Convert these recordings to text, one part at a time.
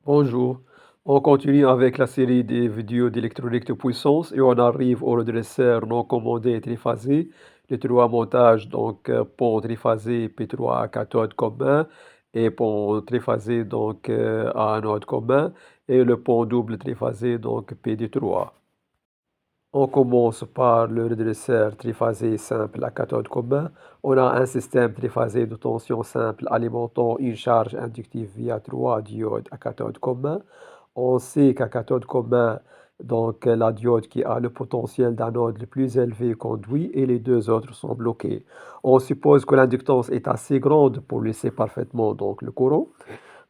Bonjour, on continue avec la série des vidéos d'électronique de puissance et on arrive au redresseur non commandé triphasé, les trois montages, pont triphasé P3 à cathode commun et pont triphasé à anode commun et le pont double triphasé PD3. On commence par le redresseur triphasé simple à cathode commun. On a un système triphasé de tension simple alimentant une charge inductive via trois diodes à cathode commun. On sait qu'à cathode commun, la diode qui a le potentiel d'anode le plus élevé conduit et les deux autres sont bloqués. On suppose que l'inductance est assez grande pour laisser parfaitement le courant.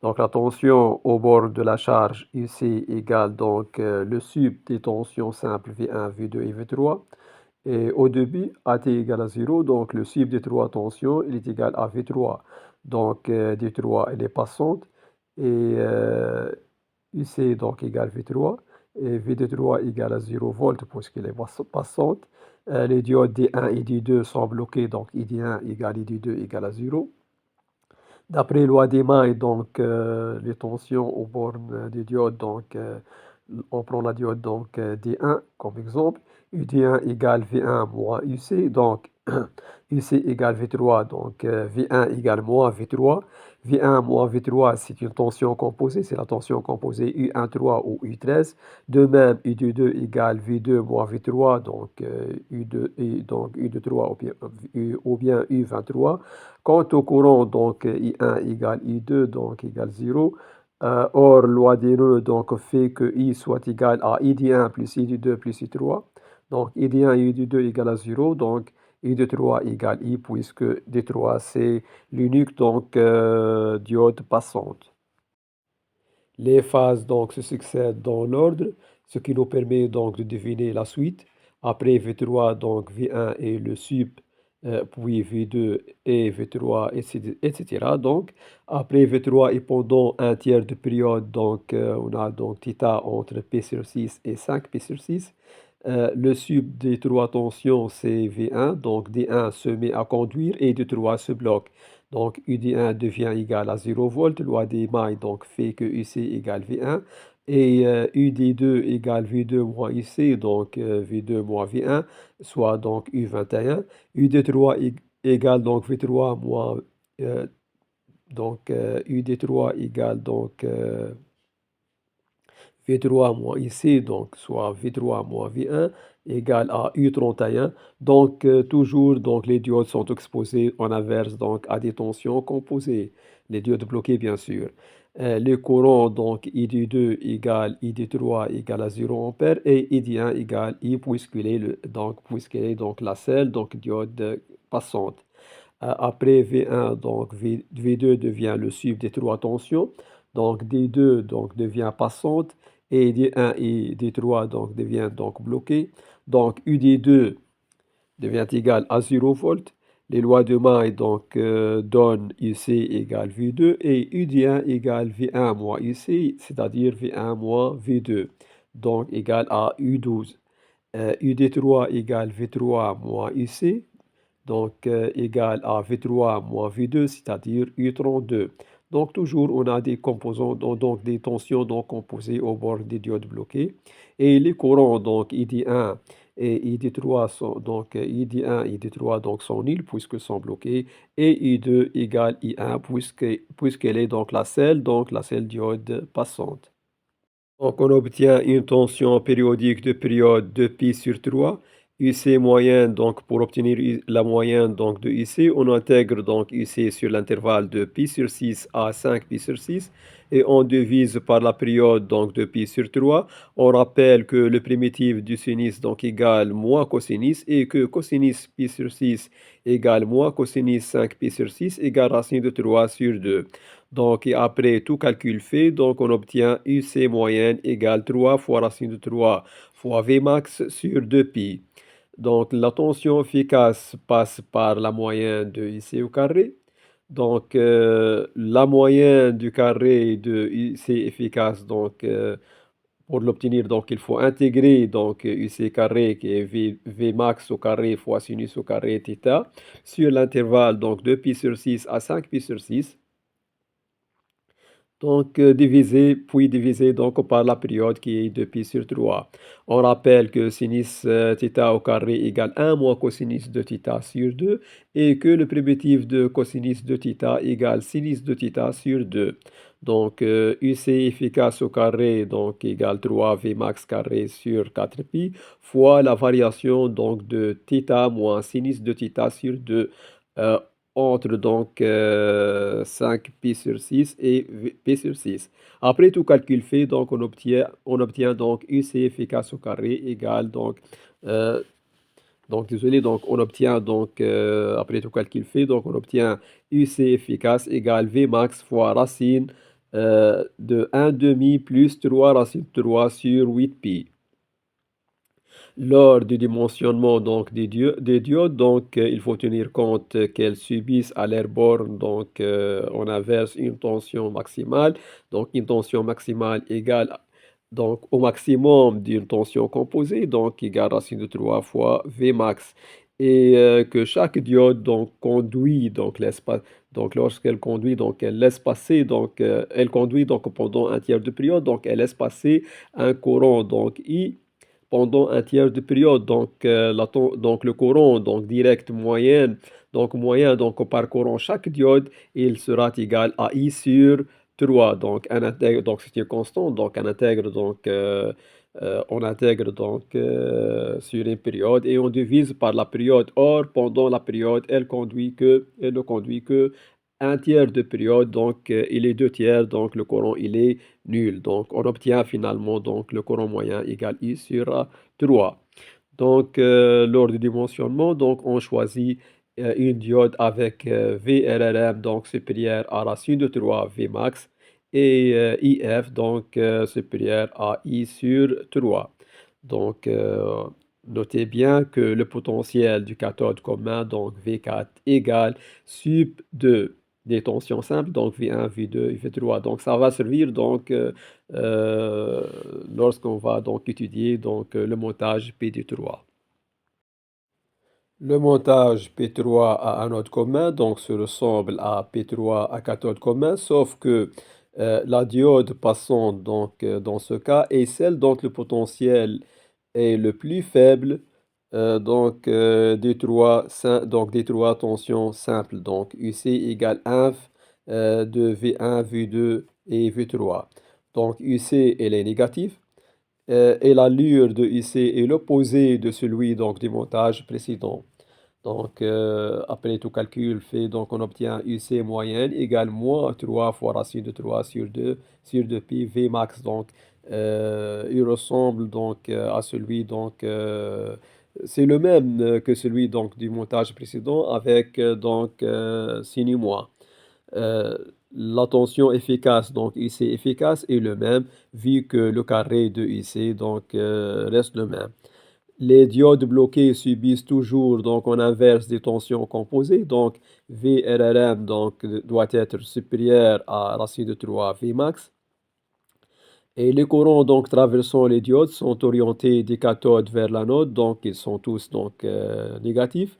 Donc la tension au bord de la charge ici égale le sub des tensions simples V1, V2 et V3. Et au début, AT égale à 0, donc le sub des trois tensions, il est égal à V3. D3, elle est passante. Et UC égale V3. Et V3 égale à 0 volts puisqu'elle est passante. Les diodes D1 et D2 sont bloqués, donc ID1 égale ID2 égale à 0. D'après loi d'Emain, les tensions aux bornes des diodes, on prend la diode D1 comme exemple, UD1 égale V1 moins UC, donc UC égale V3, V1 égale moins V3. V1 moins V3, c'est une tension composée, c'est la tension composée U13 ou U13. De même, U22 égale V2 moins V3, U2, et donc U23 ou bien U23. Quant au courant, I1 égale I2, donc égale 0. Or, loi des nœuds fait que I soit égal à ID1 plus ID2 plus I3. Donc, ID1 et ID2 égale à 0. Donc, ID3 égale I puisque D3 c'est l'unique diode passante. Les phases se succèdent dans l'ordre, ce qui nous permet de deviner la suite. Après V3, V1 et le sup, puis V2 et V3, etc. Donc, après V3 et pendant un tiers de période, on a θ entre P sur 6 et 5 P sur 6. Le sub des trois tensions, c'est V1, donc D1 se met à conduire et D3 se bloque. Donc UD1 devient égal à 0 volts, loi des mailles fait que UC égale V1 et UD2 égale V2 moins UC, V2 moins V1, soit U21. UD3 égale V3 moins UD3 égale V3 moins ici, donc soit V3 moins V1 égale à U31. Toujours, les diodes sont exposées en inverse à des tensions composées. Les diodes bloquées, bien sûr. Le courant, ID2 égale ID3 égale à 0 ampère et ID1 égale I puisqu'elle est la seule diode passante. Après V1, V2 devient le sub des trois tensions. D2 devient passante et D1 et D3 devient bloqué. UD2 devient égal à 0 volts. Les lois de May donnent UC égale V2 et UD1 égale V1 moins UC, c'est-à-dire V1 moins V2, donc égal à U12. UD3 égale V3 moins UC, égal à V3 moins V2, c'est-à-dire U32. Donc toujours, on a des composants, des tensions composées au bord des diodes bloquées. Et les courants, ID1 et ID3 sont, ID1 et ID3 sont nuls puisque sont bloqués. Et I2 égale I1 puisqu'elle est la seule diode passante. Donc, on obtient une tension périodique de période de pi sur 3, UC moyenne. Pour obtenir la moyenne de UC, on intègre UC sur l'intervalle de pi sur 6 à 5 pi sur 6 et on divise par la période de pi sur 3. On rappelle que le primitif du sinus égale moins cosinus et que cosinus pi sur 6 égale moins cosinus 5 pi sur 6 égale racine de 3 sur 2. Et après tout calcul fait, on obtient UC moyenne égale 3 fois racine de 3 fois Vmax sur 2pi. La tension efficace passe par la moyenne de UC au carré. La moyenne du carré de UC efficace, pour l'obtenir, il faut intégrer UC carré qui est Vmax au carré fois sinus au carré θ sur l'intervalle de pi sur 6 à 5 pi sur 6. Donc, divisé donc par la période qui est de pi sur 3. On rappelle que sinus θ au carré égale 1 moins cosinus de θ sur 2 et que le primitif de cosinus de θ égale sinus de θ sur 2. Donc, UC efficace au carré donc égale 3 V max carré sur 4 pi fois la variation donc de θ moins sinus de θ sur 2. Euh, entre donc 5 pi sur 6 et pi sur 6. Après tout calcul fait, donc on obtient donc UC efficace au carré égale euh, désolé, donc on obtient donc après tout calcul fait, donc on obtient UC efficace égale V max fois racine de 1 demi plus 3 racine de 3 sur 8 pi. Lors du dimensionnement donc des diodes, donc il faut tenir compte qu'elles subissent à leur borne donc on inverse une tension maximale, donc une tension maximale égale donc au maximum d'une tension composée, donc égale racine de 3 fois V max. Et que chaque diode donc conduit donc l'espace, donc lorsqu'elle conduit donc elle laisse passer donc elle conduit donc pendant un tiers de période, donc elle laisse passer un courant donc I pendant un tiers de période. Donc, donc le courant donc direct moyen donc par courant chaque diode, il sera égal à I sur 3. Donc, donc c'est une constante. Donc, on intègre donc sur une période et on divise par la période. Or, pendant la période, elle ne conduit que un tiers de période. Donc, il est deux tiers. Donc, le courant, il est nul. Donc, on obtient finalement donc le courant moyen égale I sur 3. Donc, lors du dimensionnement, donc, on choisit une diode avec VRRM donc supérieur à racine de 3 V max et IF donc supérieur à I sur 3. Donc, notez bien que le potentiel du cathode commun, donc V4 égale sup de des tensions simples, donc V1, V2 et V3. Donc, ça va servir donc euh, lorsqu'on va donc étudier donc le montage PD3. Le montage P3 à anode commun donc se ressemble à P3 à cathode commun, sauf que la diode passante donc dans ce cas est celle dont le potentiel est le plus faible des trois tensions simples, donc UC égale 1 de V1, V2 et V3. Donc UC elle est négative et l'allure de UC est l'opposé de celui donc du montage précédent. Donc, après tout calcul fait, donc on obtient UC moyenne égale moins 3 fois racine de 3 sur 2 pi V max. Donc, il ressemble donc à celui, donc, c'est le même que celui donc, du montage précédent avec sin moins. Euh, la tension efficace, donc IC efficace, est le même vu que le carré de IC donc, reste le même. Les diodes bloquées subissent toujours, donc on inverse des tensions composées, donc VRRM donc, doit être supérieur à racine de 3 Vmax. Et les courants donc traversant les diodes sont orientés des cathodes vers l'anode, donc ils sont tous donc négatifs.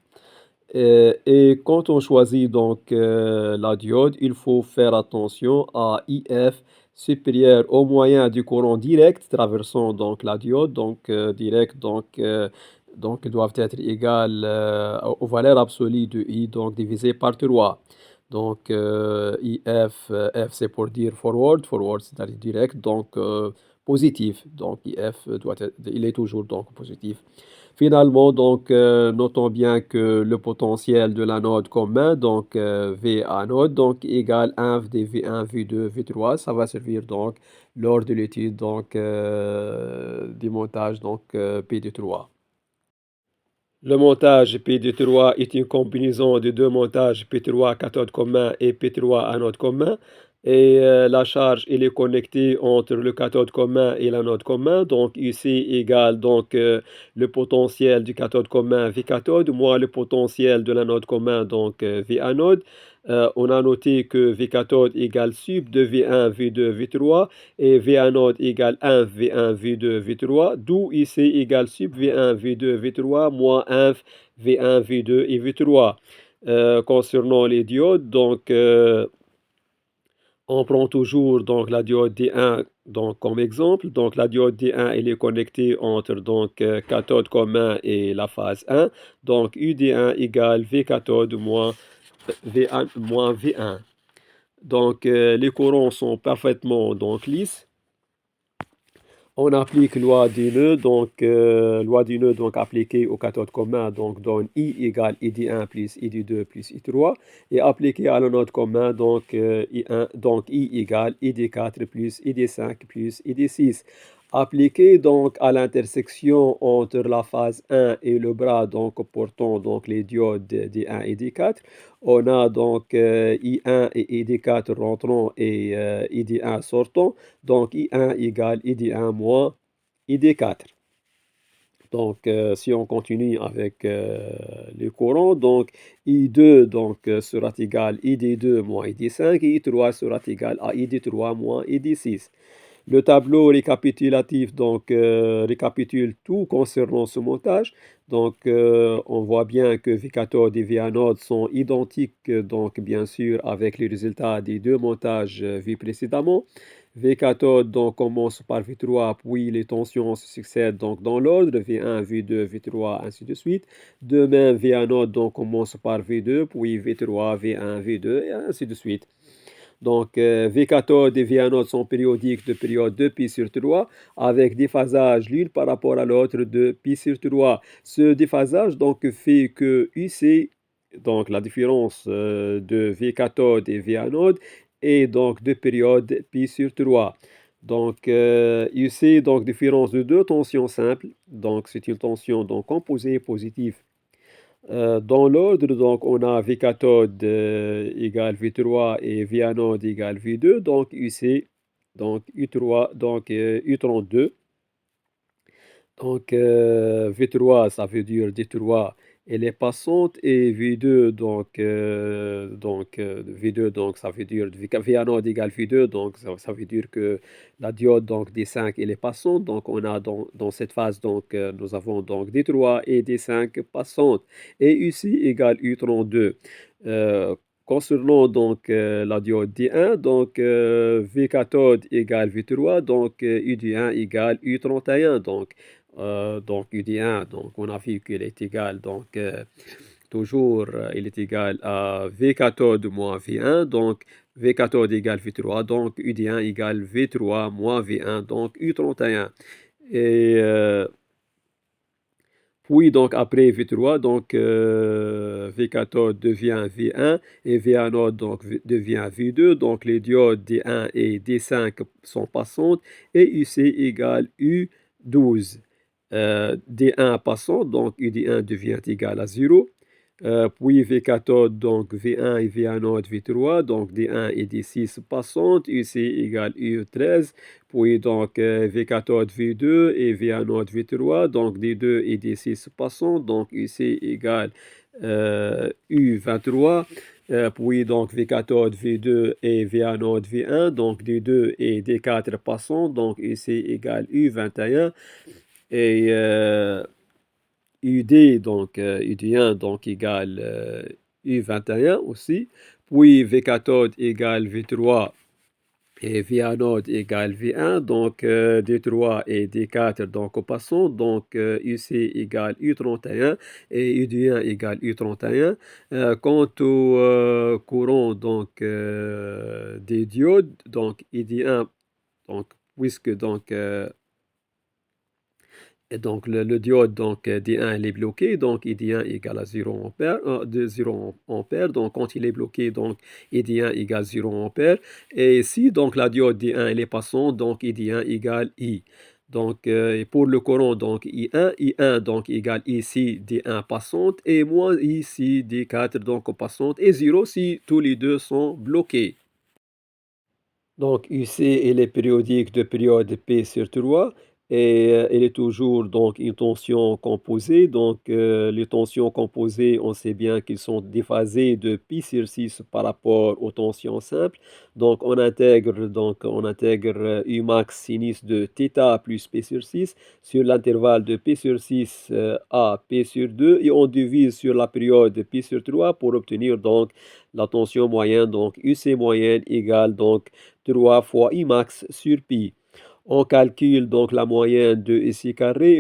Et quand on choisit donc la diode, il faut faire attention à IF supérieur au moyen du courant direct traversant donc la diode, donc direct donc ils doivent être égales aux valeurs absolues de I donc divisé par 3. Donc IF, F c'est pour dire forward c'est-à-dire direct, donc positif. Donc IF il est toujours donc positif. Finalement, donc, notons bien que le potentiel de l'anode commun, donc V anode, donc égale 1 des V1, V2, V3. Ça va servir donc lors de l'étude donc du montage donc PD3. Le montage P3 est une combinaison de deux montages P3 cathode commun et P3 anode commun. Et la charge elle est connectée entre le cathode commun et l'anode commun. Donc ici égale donc le potentiel du cathode commun V cathode moins le potentiel de l'anode commun donc V anode. On a noté que V cathode égale sub de V1, V2, V3 et V anode égale 1 V1, V2, V3, d'où IC égale sub V1, V2, V3 moins 1 V1, V2 et V3. Concernant les diodes, donc On prend toujours donc la diode D1 donc, comme exemple. Donc la diode D1 elle est connectée entre donc cathode commun et la phase 1. Donc UD1 égale V cathode moins V1 moins V1. Donc les courants sont parfaitement donc lisses. On applique loi du nœud, donc loi du nœud donc appliquée au cathode commun, donc donne I égale ID1 plus ID2 plus I3, et appliquée à l'anode commun, donc I1, donc I égale ID4 plus ID5 plus ID6. Appliquée donc à l'intersection entre la phase 1 et le bras donc portant donc les diodes D1 et D4, on a donc I1 et ID4 rentrant et ID1 sortant. Donc, I1 égale ID1 moins ID4. Donc, si on continue avec le courant, donc I2 donc, sera égal à ID2 moins ID5 et I3 sera égal à ID3 moins ID6. Le tableau récapitulatif donc récapitule tout concernant ce montage. Donc on voit bien que V cathode et V anode sont identiques donc bien sûr avec les résultats des deux montages vus précédemment. V cathode donc commence par V3 puis les tensions se succèdent donc dans l'ordre V1, V2, V3 ainsi de suite. De même V anode donc commence par V2 puis V3, V1, V2 et ainsi de suite. Donc, V cathode et V anode sont périodiques de période de pi sur 3 avec déphasage l'une par rapport à l'autre de pi sur 3. Ce déphasage donc fait que UC, donc la différence de V cathode et V anode, est donc de période pi sur 3. Donc, UC, donc différence de deux tensions simples. Donc, c'est une tension donc composée positive dans l'ordre, donc, on a V cathode égale V3 et V anode égale V2, donc UC, donc U3, donc U32. Donc V3, ça veut dire D3, elle est passante, et V2, V2, donc ça veut dire V anode égale V2, donc ça veut dire que la diode donc D5, elle est passante. Donc on a dans cette phase, donc nous avons donc D3 et D5 passantes, et UC égale U32. Euh, Concernant donc la diode D1, donc V cathode égale V3, donc UD1 égale U31. Donc UD1, donc on a vu qu'il est égal, donc toujours il est égal à V cathode moins V1, donc V cathode égale V3, donc UD1 égale V3 moins V1, donc U31. Et puis donc après V3, donc V cathode devient V1 et V anode donc devient V2. Donc les diodes D1 et D5 sont passantes et UC égale U12. D1 passant, donc UD1 devient égal à 0. Puis V cathode, donc V1 et V anode V3, donc D1 et D6 passantes, UC égale U13. Puis donc V cathode V2 et V anode V3, donc D2 et D6 passantes, donc UC égale U23. Puis donc V cathode V2 et V anode V1, donc D2 et D4 passantes, donc UC égale U21. Et UD, donc UD1, donc égale U21 aussi. Puis V cathode égale V3 et V anode égale V1. Donc D3 et D4 donc au passant. Donc UC égale U31 et UD1 égale U31. Quant au courant donc des diodes, donc ID1, donc puisque donc et donc le diode donc D1 il est bloqué, donc ID1 égale à 0 ampère, de 0 ampère. Donc quand il est bloqué, donc ID1 égale 0 ampère. Et si donc la diode D1 elle est passante, donc ID1 égale I. Donc et pour le courant, donc I1 donc égale ici D1 passante et moins ici D4 donc passante, et 0 si tous les deux sont bloqués. Donc UC il est périodique de période P sur 3. et elle est toujours donc une tension composée. Donc, les tensions composées, on sait bien qu'ils sont déphasés de pi sur 6 par rapport aux tensions simples. Donc, on intègre U max sinus de θ plus P sur 6 sur l'intervalle de P sur 6 à P sur 2 et on divise sur la période P sur 3 pour obtenir donc la tension moyenne. Donc, UC moyenne égale donc 3 fois I max sur pi. On calcule donc la moyenne de ici carré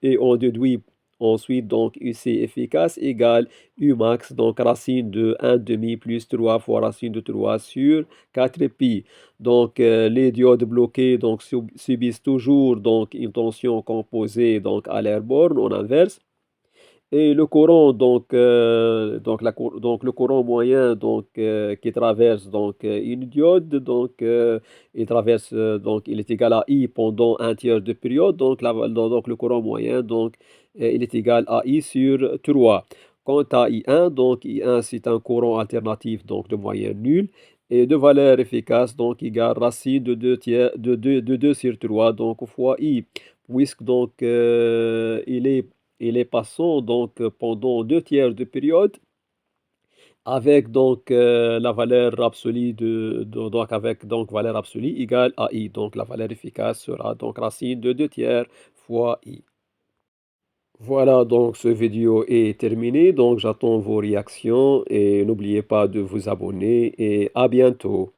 et on déduit ensuite donc UC efficace égale U max, donc racine de 1 demi plus 3 fois racine de 3 sur 4 pi. Donc les diodes bloqués donc subissent toujours donc une tension composée donc à l'air borne en inverse. Et le courant, donc le courant moyen qui traverse une diode, il traverse, il est égal à I pendant un tiers de période, donc le courant moyen, il est égal à I sur 3. Quant à I1, donc I1 c'est un courant alternatif donc de moyenne nulle et de valeur efficace donc égale racine de 2 tiers, de 2 sur 3 donc fois I, puisque il est passant pendant 2 tiers de période avec la valeur absolue avec valeur absolue égale à I. Donc la valeur efficace sera donc racine de 2 tiers fois I. Voilà, donc ce vidéo est terminé. Donc j'attends vos réactions et n'oubliez pas de vous abonner et à bientôt.